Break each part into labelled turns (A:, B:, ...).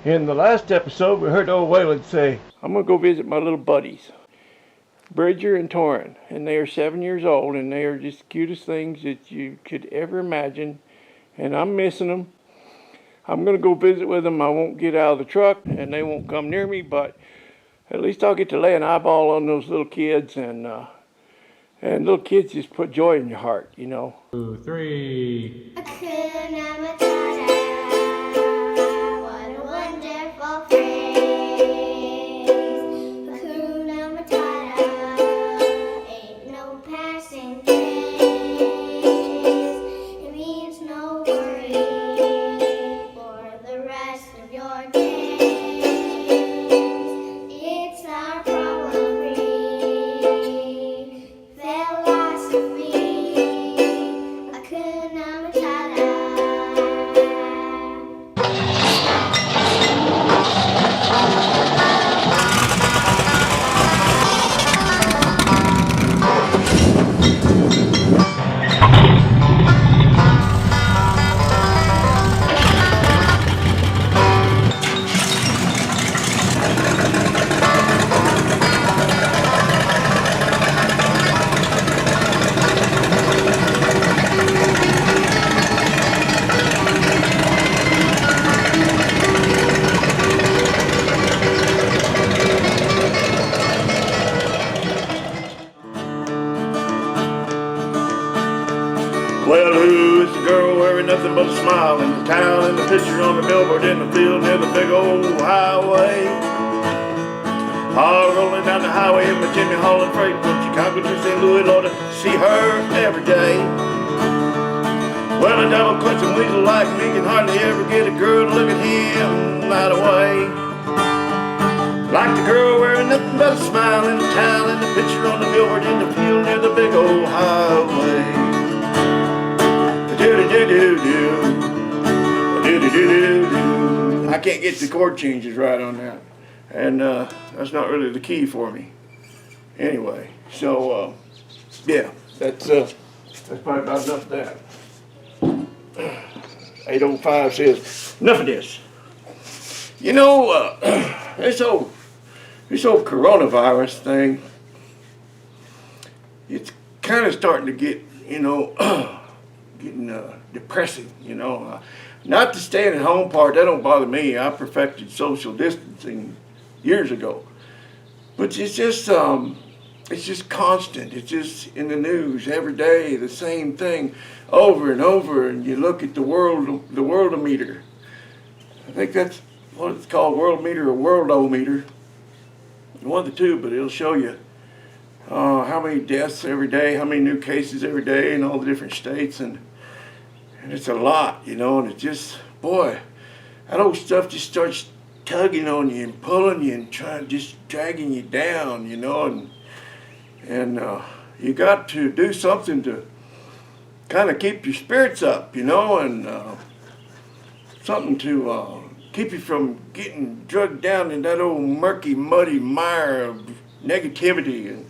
A: In the last episode, we heard old Waylon say, I'm going to go visit my little buddies, Bridger and Torin, and they are 7 years old, and they are just the cutest things that you could ever imagine, and I'm missing them. I'm going to go visit with them. I won't get out of the truck, and they won't come near me, but at least I'll get to lay an eyeball on those little kids, and little kids just put joy in your heart, you know.
B: 2, 3.
C: Hakuna Matata, what a wonderful phrase. Hakuna Matata, ain't no passing craze. It means no worry for the rest of your days. It's our problem-free philosophy. Hakuna Matata.
A: Well, who's the girl wearing nothing but a smile in the town, and the picture on the billboard in the field near the big old highway? All rolling down the highway in Virginia hauling freight from Chicago to St. Louis, Lord, to see her every day. Well, a double-clutching weasel like me can hardly ever get a girl to look at him right away. Like the girl wearing nothing but a smile in the town, and the picture on the billboard in the field near the big old highway. I can't get the chord changes right on that, and that's not really the key for me. Anyway, so yeah, that's probably about enough of that. 805 says enough of this. You know, this whole coronavirus thing, it's kind of starting to get, you know, getting depressing, you know. Not the staying at home part, that don't bother me. I perfected social distancing years ago. But it's just constant. It's just in the news every day, the same thing over and over. And you look at the worldometer. I think that's what it's called, worldometer or worldometer. One of the two, but it'll show you how many deaths every day, how many new cases every day in all the different states, and it's a lot, you know. And it just, boy, that old stuff just starts tugging on you and pulling you and just dragging you down, you know. And you got to do something to kind of keep your spirits up, you know, and something to keep you from getting drugged down in that old murky, muddy mire of negativity. And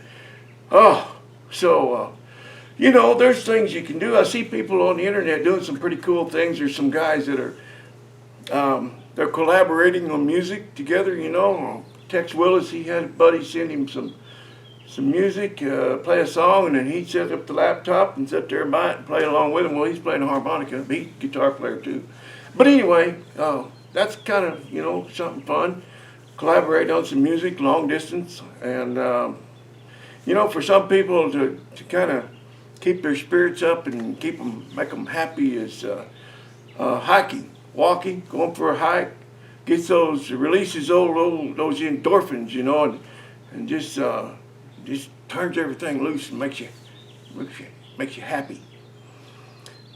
A: you know, there's things you can do. I see people on the internet doing some pretty cool things. There's some guys that are they're collaborating on music together, you know. Tex Willis, he had a buddy send him some music, play a song, and then he'd set up the laptop and sit there and play along with him. Well, he's playing a harmonica. He's a guitar player too. But anyway, that's kind of, you know, something fun. Collaborate on some music, long distance, and you know, for some people to kind of keep their spirits up and make them happy is hiking, walking, going for a hike, releases those endorphins, you know, and just turns everything loose and makes you happy.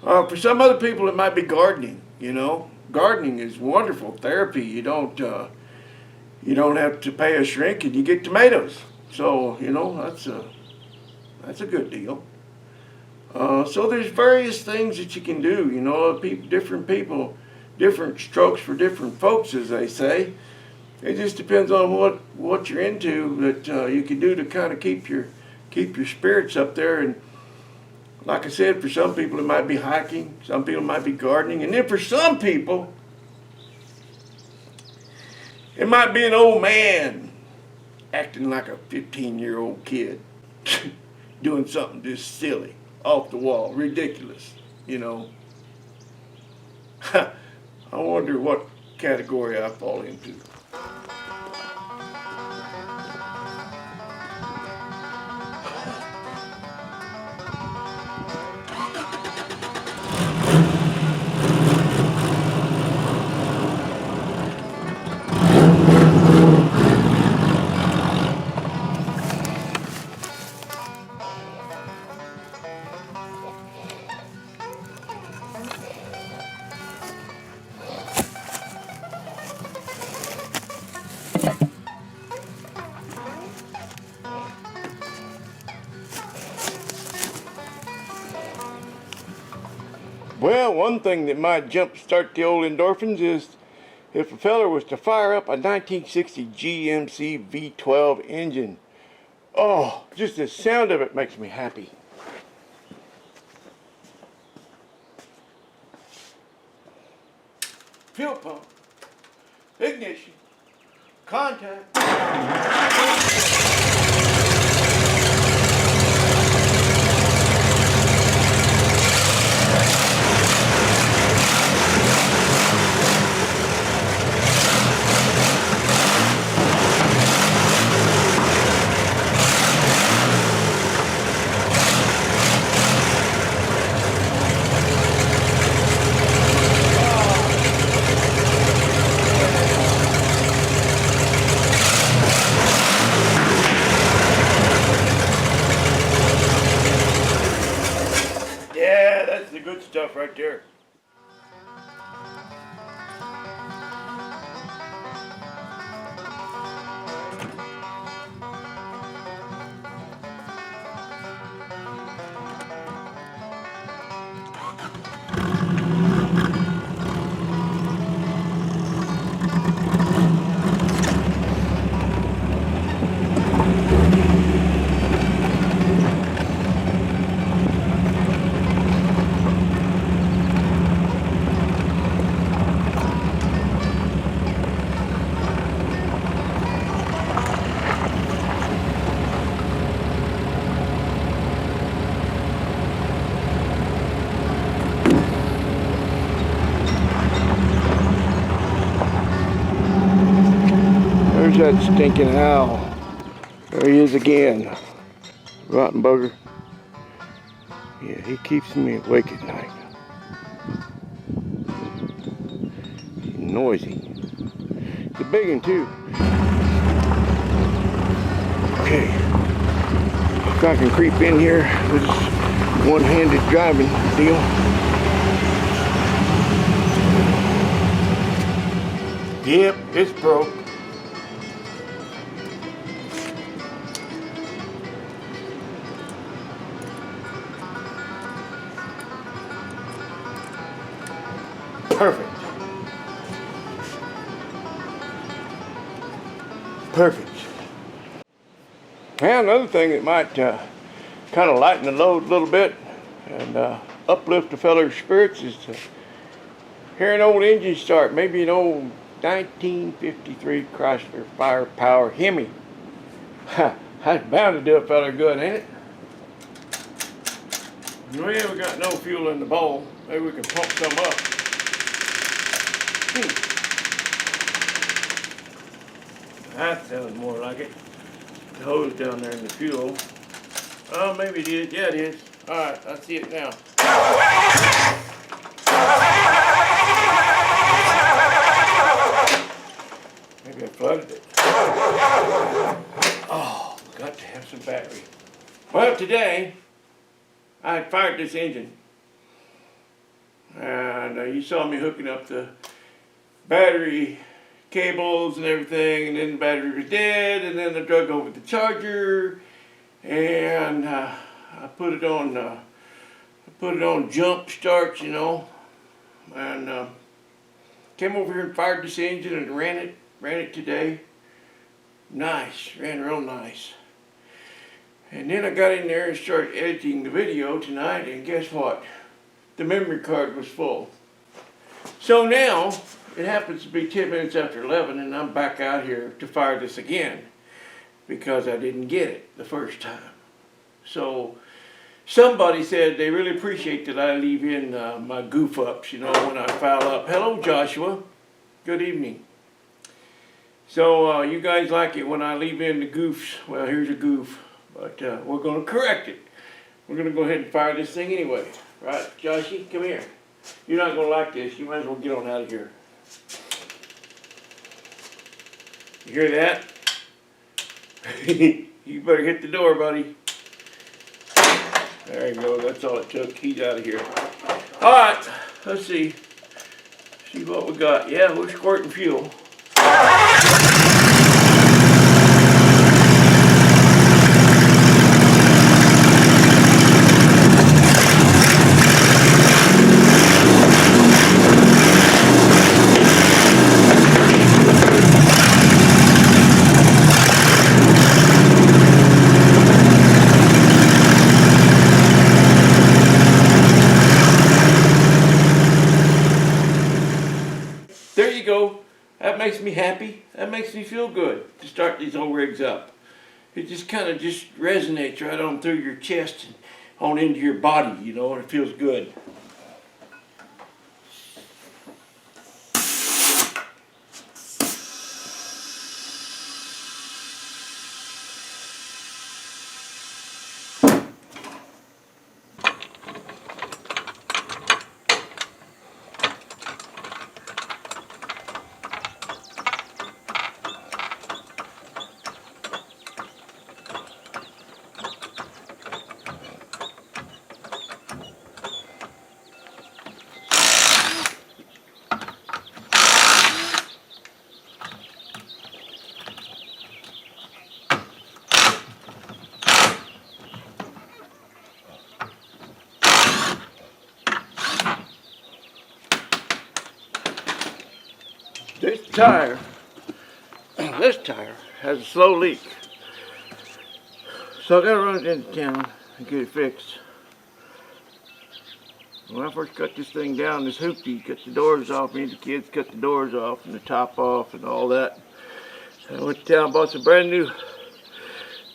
A: For some other people, it might be gardening. You know, gardening is wonderful therapy. You don't have to pay a shrink, and you get tomatoes. So, you know, that's a good deal. So there's various things that you can do. You know, different people, different strokes for different folks, as they say. It just depends on what you're into that you can do to kind of keep your spirits up there. And like I said, for some people it might be hiking, some people might be gardening, and then for some people It might be an old man acting like a 15-year-old kid, doing something just silly, off the wall, ridiculous, you know. I wonder what category I fall into. Well, one thing that might jumpstart the old endorphins is if a feller was to fire up a 1960 GMC V12 engine. Oh, just the sound of it makes me happy. Fuel pump, ignition, contact. Yeah, that's the good stuff right there. There's that stinking owl. There he is again. Rotten bugger. Yeah, he keeps me awake at night. He's noisy. He's a big one too. Okay. If I can creep in here with this one-handed driving deal. Yep, it's broke. Perfect. Perfect. Now another thing that might kind of lighten the load a little bit and uplift the feller's spirits is to hear an old engine start. Maybe an old 1953 Chrysler Firepower Hemi. That's bound to do a feller good, ain't it? Well, we got no fuel in the bowl. Maybe we can pump some up. That sounds more like it. The hose down there in the fuel. Oh, maybe it is. Yeah, it is. Alright, I see it now. Maybe I flooded it. Oh, got to have some battery. Well, today, I fired this engine. And you saw me hooking up the battery cables and everything, and then the battery was dead, and then I drug over the charger, and I put it on jump start, you know, and came over here and fired this engine and ran it today. Nice, ran real nice. And then I got in there and started editing the video tonight, and guess what? The memory card was full. So now, it happens to be 10 minutes after 11 and I'm back out here to fire this again because I didn't get it the first time. So somebody said they really appreciate that I leave in my goof ups, you know, when I foul up. Hello, Joshua. Good evening. So you guys like it when I leave in the goofs. Well, here's a goof, but we're going to correct it. We're going to go ahead and fire this thing anyway. Right, Joshy, come here. You're not going to like this. You might as well get on out of here. You hear that? You better hit the door, buddy. There you go. That's all it took. He's out of here. All right. Let's see. See what we got. Yeah, we're squirting fuel. There you go. That makes me happy. That makes me feel good to start these old rigs up. It just kind of just resonates right on through your chest and on into your body, you know, and it feels good. This tire has a slow leak. So I gotta run it into town and get it fixed. When I first cut this thing down, this hoopty cut the doors off, me and the kids cut the doors off and the top off and all that. I went to town, bought some brand new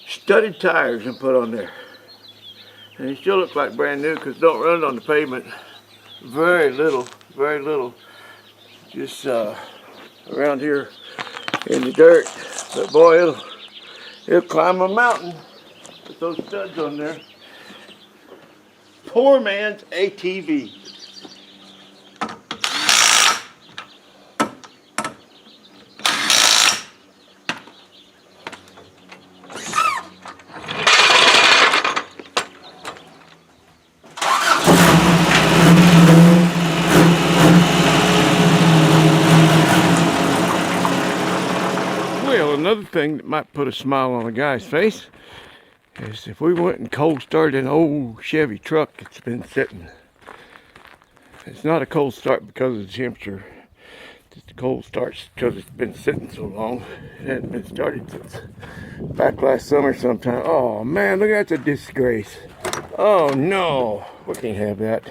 A: studded tires and put on there. And they still look like brand new because don't run on the pavement. Very little. Just around here in the dirt. But boy, it'll climb a mountain with those studs on there. Poor man's ATV. Well, another thing that might put a smile on a guy's face is if we went and cold started an old Chevy truck that's been sitting. It's not a cold start because of the temperature. It's a cold start because it's been sitting so long. It hadn't been started since back last summer sometime. Oh man, look at that, disgrace. Oh no, we can't have that.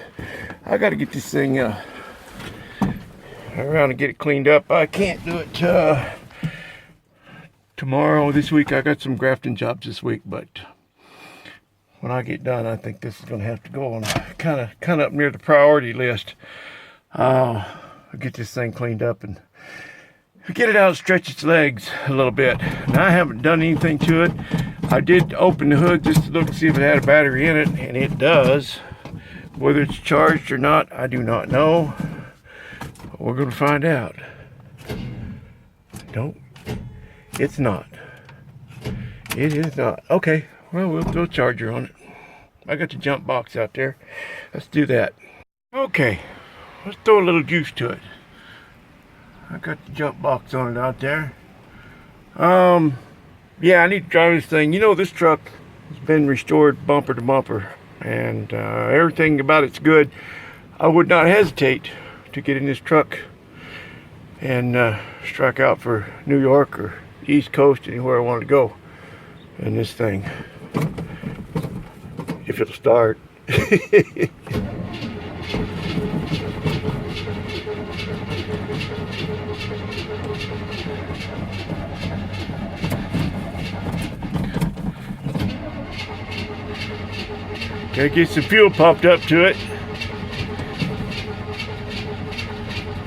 A: I gotta get this thing around and get it cleaned up. I can't do it tomorrow. This week I got some grafting jobs this week, but when I get done, I think this is going to have to go on kind of up near the priority list. I'll get this thing cleaned up and get it out and stretch its legs a little bit. Now, I haven't done anything to it. I did open the hood just to look to see if it had a battery in it, and it does. Whether it's charged or not, I do not know. But we're going to find out. It's not. It is not. Okay, well, we'll throw a charger on it. I got the jump box out there. Let's do that. Okay, let's throw a little juice to it. I got the jump box on it out there. Yeah, I need to drive this thing. You know, this truck has been restored bumper to bumper, and everything about it's good. I would not hesitate to get in this truck and strike out for New York or East Coast, anywhere I want to go in this thing, if it'll start. Gotta get some fuel pumped up to it.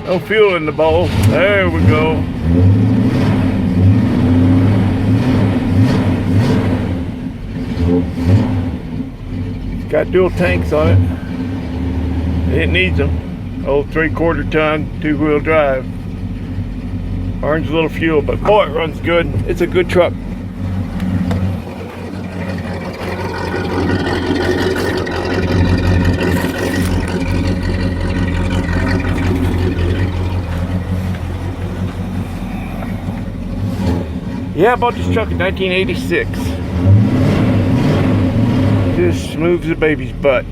A: No fuel in the bowl. There we go. It's got dual tanks on it. It needs them. Old 3/4 ton, 2-wheel drive. Burns a little fuel, but boy, it runs good. It's a good truck. Yeah, I bought this truck in 1986. Just moves the baby's butt.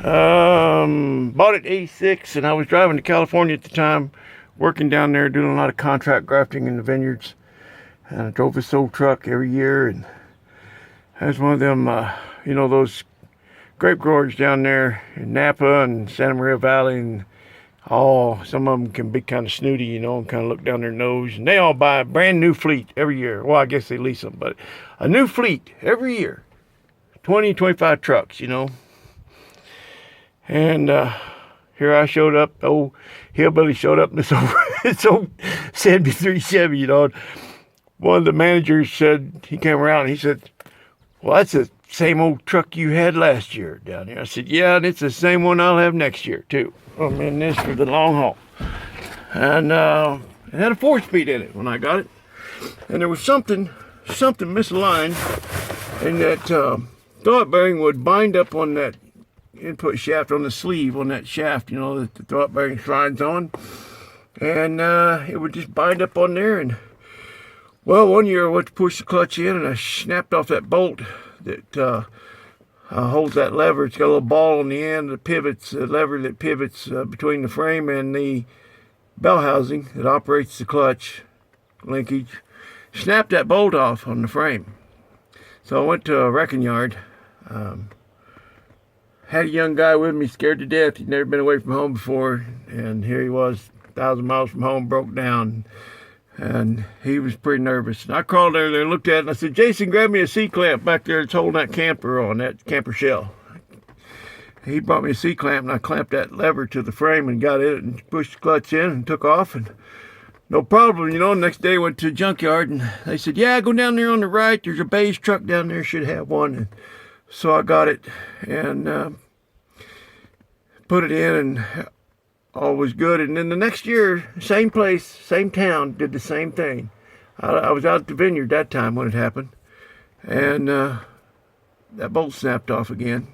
A: Bought it 86, and I was driving to California at the time, working down there, doing a lot of contract grafting in the vineyards. And I drove this old truck every year, and that's one of them, you know, those grape growers down there in Napa and Santa Maria Valley, and some of them can be kind of snooty, you know, and kind of look down their nose. And they all buy a brand new fleet every year. Well, I guess they lease them, but a new fleet every year. 20, 25 trucks, you know. And here I showed up, old hillbilly showed up in this old 73 Chevy, you know. One of the managers said, he came around and he said, well, that's the same old truck you had last year down here. I said, yeah, and it's the same one I'll have next year, too. I'm in this for the long haul. And it had a 4-speed in it when I got it. And there was something misaligned, and that throat bearing would bind up on that input shaft, on the sleeve, on that shaft, you know, that the throat bearing slides on. And it would just bind up on there. And, well, one year I went to push the clutch in, and I snapped off that bolt that holds that lever. It's got a little ball on the end that pivots, a lever that pivots between the frame and the bell housing that operates the clutch linkage. Snapped that bolt off on the frame. So I went to a wrecking yard. Had a young guy with me, scared to death. He'd never been away from home before, and here he was, 1,000 miles from home, broke down. And he was pretty nervous. And I crawled over there and looked at it, and I said, Jason, grab me a C-clamp back there that's holding that camper on, that camper shell. He brought me a C-clamp, and I clamped that lever to the frame and got it and pushed the clutch in and took off. And no problem, you know. Next day I went to the junkyard, and they said, yeah, go down there on the right. There's a beige truck down there, should have one. And so I got it and put it in, and all was good. And then the next year, same place, same town, did the same thing. I was out at the vineyard that time when it happened, and that bolt snapped off again.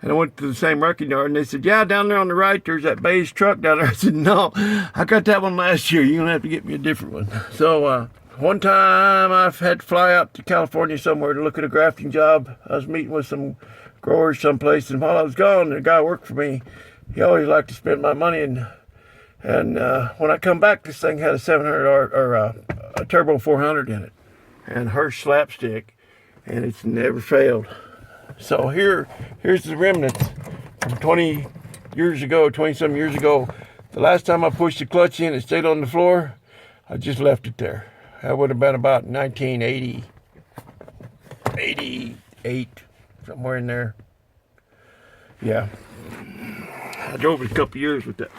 A: And I went to the same wrecking yard, and they said, yeah, down there on the right, there's that beige truck down there. I said, no, I got that one last year. You're going to have to get me a different one. So one time I've had to fly out to California somewhere to look at a grafting job. I was meeting with some growers someplace, and while I was gone, the guy worked for me. He always liked to spend my money, and when I come back, this thing had a 700 or a turbo 400 in it, and Hirsch slapstick, and it's never failed. So here's the remnants from 20 years ago, 20-some years ago. The last time I pushed the clutch in, it stayed on the floor. I just left it there. That would have been about 1980, 88, somewhere in there. Yeah. I drove it a couple years with that.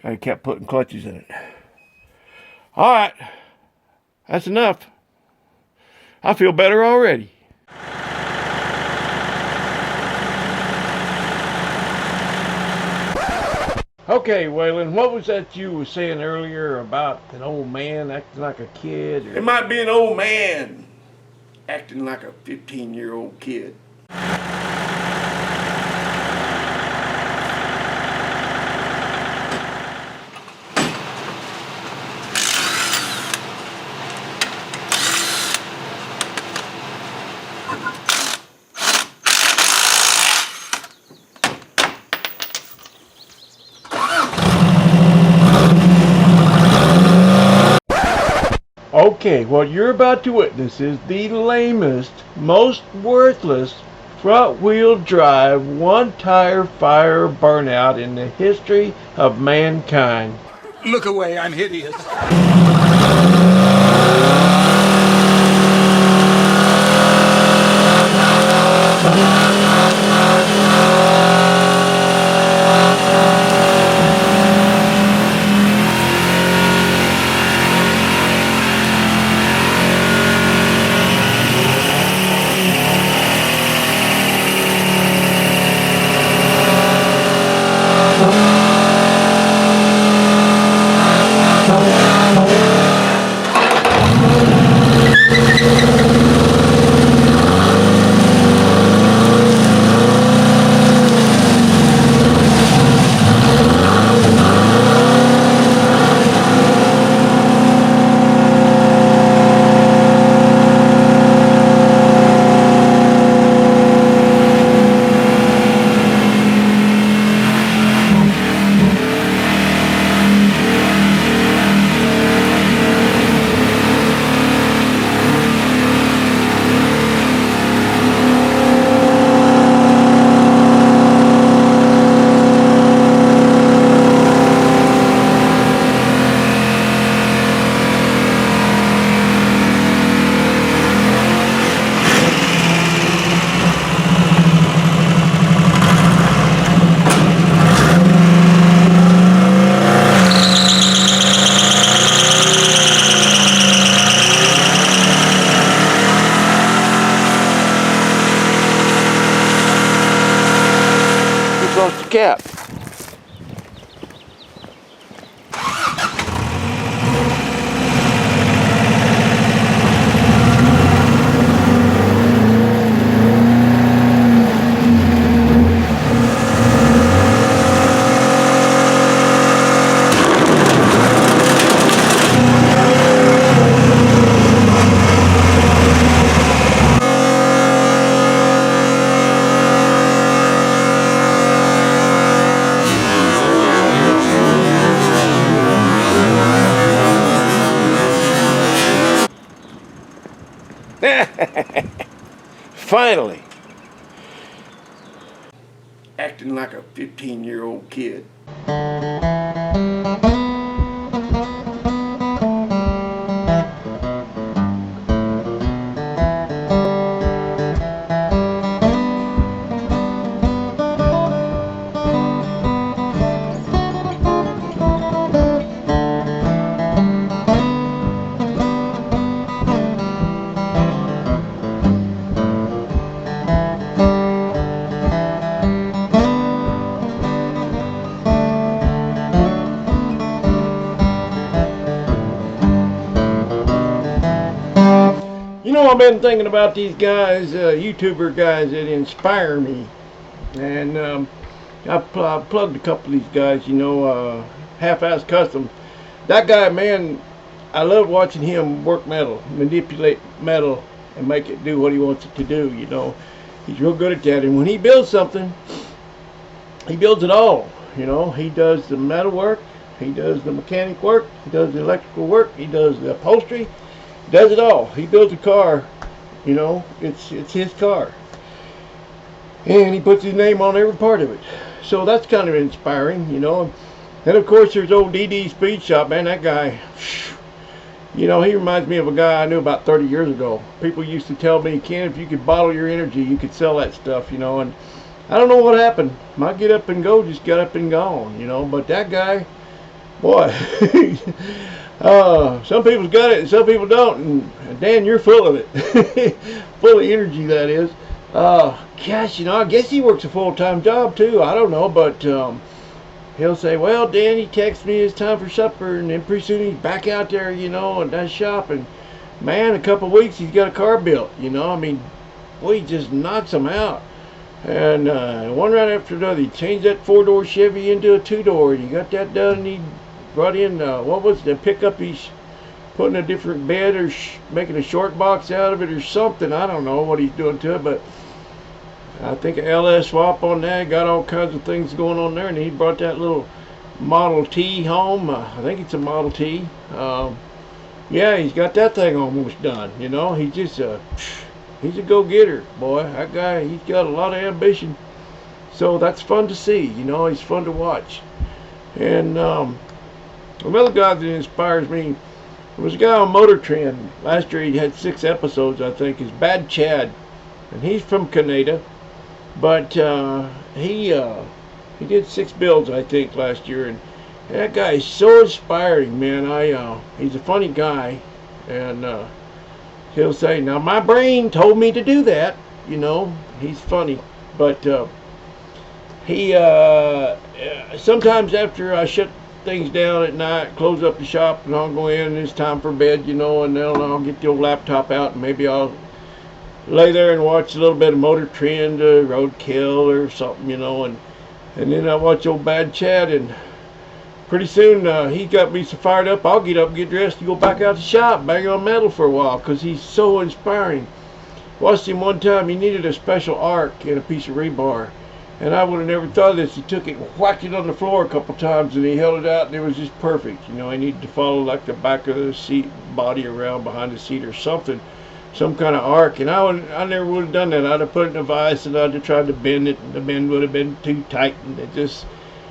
A: I kept putting clutches in it. All right. That's enough. I feel better already. Okay, Waylon, what was that you were saying earlier about an old man acting like a kid? It might be an old man acting like a 15-year-old kid. Okay, what you're about to witness is the lamest, most worthless front-wheel drive one-tire fire burnout in the history of mankind.
D: Look away, I'm hideous.
A: Lost the cap. Finally. Acting like a 15-year-old kid. You know, I've been thinking about these guys, YouTuber guys that inspire me, and I've plugged a couple of these guys. You know, Half-Ass Custom. That guy, man, I love watching him work metal, manipulate metal, and make it do what he wants it to do. You know, he's real good at that. And when he builds something, he builds it all. You know, he does the metal work, he does the mechanic work, he does the electrical work, he does the upholstery. Does it all. He builds a car, you know, it's his car, and he puts his name on every part of it. So that's kind of inspiring, you know. And of course there's old DD Speed Shop, man. That guy, you know, he reminds me of a guy I knew about 30 years ago. People used to tell me, Ken, if you could bottle your energy, you could sell that stuff, you know. And I don't know what happened. My get up and go just got up and gone, you know. But that guy, boy. Some people's got it and some people don't, and Dan, you're full of it. Full of energy, that is. Gosh, you know, I guess he works a full-time job too. I don't know, but he'll say, well, Dan, he texts me it's time for supper, and then pretty soon he's back out there, you know, and does shopping. Man, a couple of weeks he's got a car built, you know. I mean, boy, he just knocks them out. And one right after another, he changed that 4-door Chevy into a 2-door, and he got that done, and he brought in, what was the pickup? He's putting a different bed or making a short box out of it or something. I don't know what he's doing to it, but I think an LS swap on that. Got all kinds of things going on there, and he brought that little Model T home. I think it's a Model T. Yeah, he's got that thing almost done. You know, he's just he's a go-getter, boy. That guy, he's got a lot of ambition. So that's fun to see. You know, he's fun to watch. And another guy that inspires me was a guy on Motor Trend. Last year he had 6 episodes, I think. Is Bad Chad. and he's from Canada, but he did 6 builds, I think, last year, and that guy is so inspiring, man. He's a funny guy, and he'll say, "Now my brain told me to do that," you know. He's funny, but he sometimes after I shut things down at night, close up the shop, and I'll go in and it's time for bed, you know, and then I'll get the old laptop out and maybe I'll lay there and watch a little bit of Motor Trend or Roadkill or something, you know, and then I watch old Bad Chad, and pretty soon he got me so fired up, I'll get up, get dressed, and go back out to the shop, bang on metal for a while, because he's so inspiring. Watched him one time, he needed a special arc and a piece of rebar, and I would have never thought of this. He took it and whacked it on the floor a couple times, and he held it out, and it was just perfect. You know, I needed to follow like the back of the seat, body around behind the seat or something, some kind of arc, and I never would have done that. I'd have put it in a vise, and I'd have tried to bend it, and the bend would have been too tight, and it just,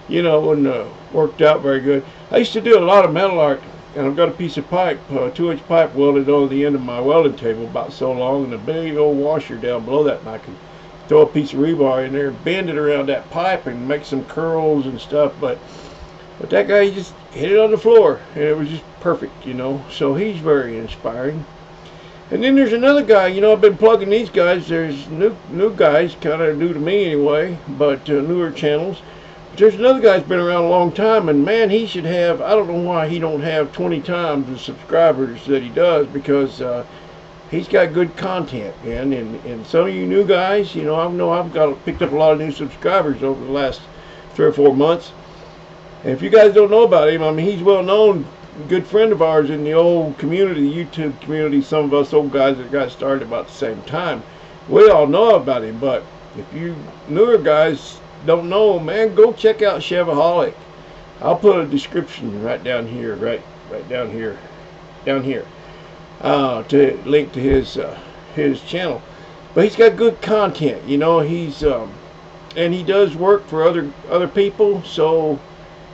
A: you know, wouldn't have worked out very good. I used to do a lot of metal art, and I've got a piece of pipe, 2-inch pipe welded on the end of my welding table about so long, and a big old washer down below that, and I could throw a piece of rebar in there, bend it around that pipe, and make some curls and stuff. But that guy, he just hit it on the floor, and it was just perfect, you know. So he's very inspiring. And then there's another guy, you know, I've been plugging these guys. There's new guys, kind of new to me anyway, but newer channels. There's another guy that's been around a long time, and man, he should have, I don't know why he don't have 20 times the subscribers that he does, because he's got good content, man. And some of you new guys, you know I've picked up a lot of new subscribers over the last 3 or 4 months. And if you guys don't know about him, I mean, he's well known, good friend of ours in the old community, YouTube community. Some of us old guys that got started about the same time, we all know about him. But if you newer guys don't know, man, go check out Chevaholic. I'll put a description right down here, right down here, to link to his channel. But he's got good content, you know. He's and he does work for other people. So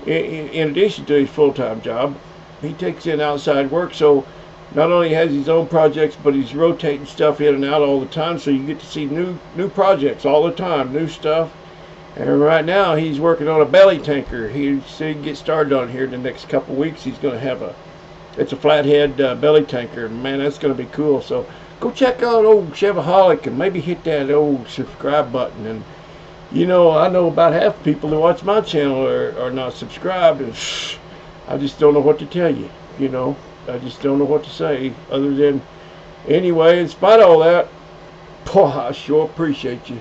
A: in addition to his full-time job, he takes in outside work. So not only has his own projects, but he's rotating stuff in and out all the time. So you get to see new projects all the time, new stuff. And right now he's working on a belly tanker. He said he can get started on here in the next couple weeks. He's going to have it's a flathead belly tanker. Man, that's going to be cool. So go check out old Chevaholic and maybe hit that old subscribe button. And you know, I know about half the people that watch my channel are not subscribed, and I just don't know what to tell you. You know, I just don't know what to say other than, anyway, in spite of all that, boy, I sure appreciate you.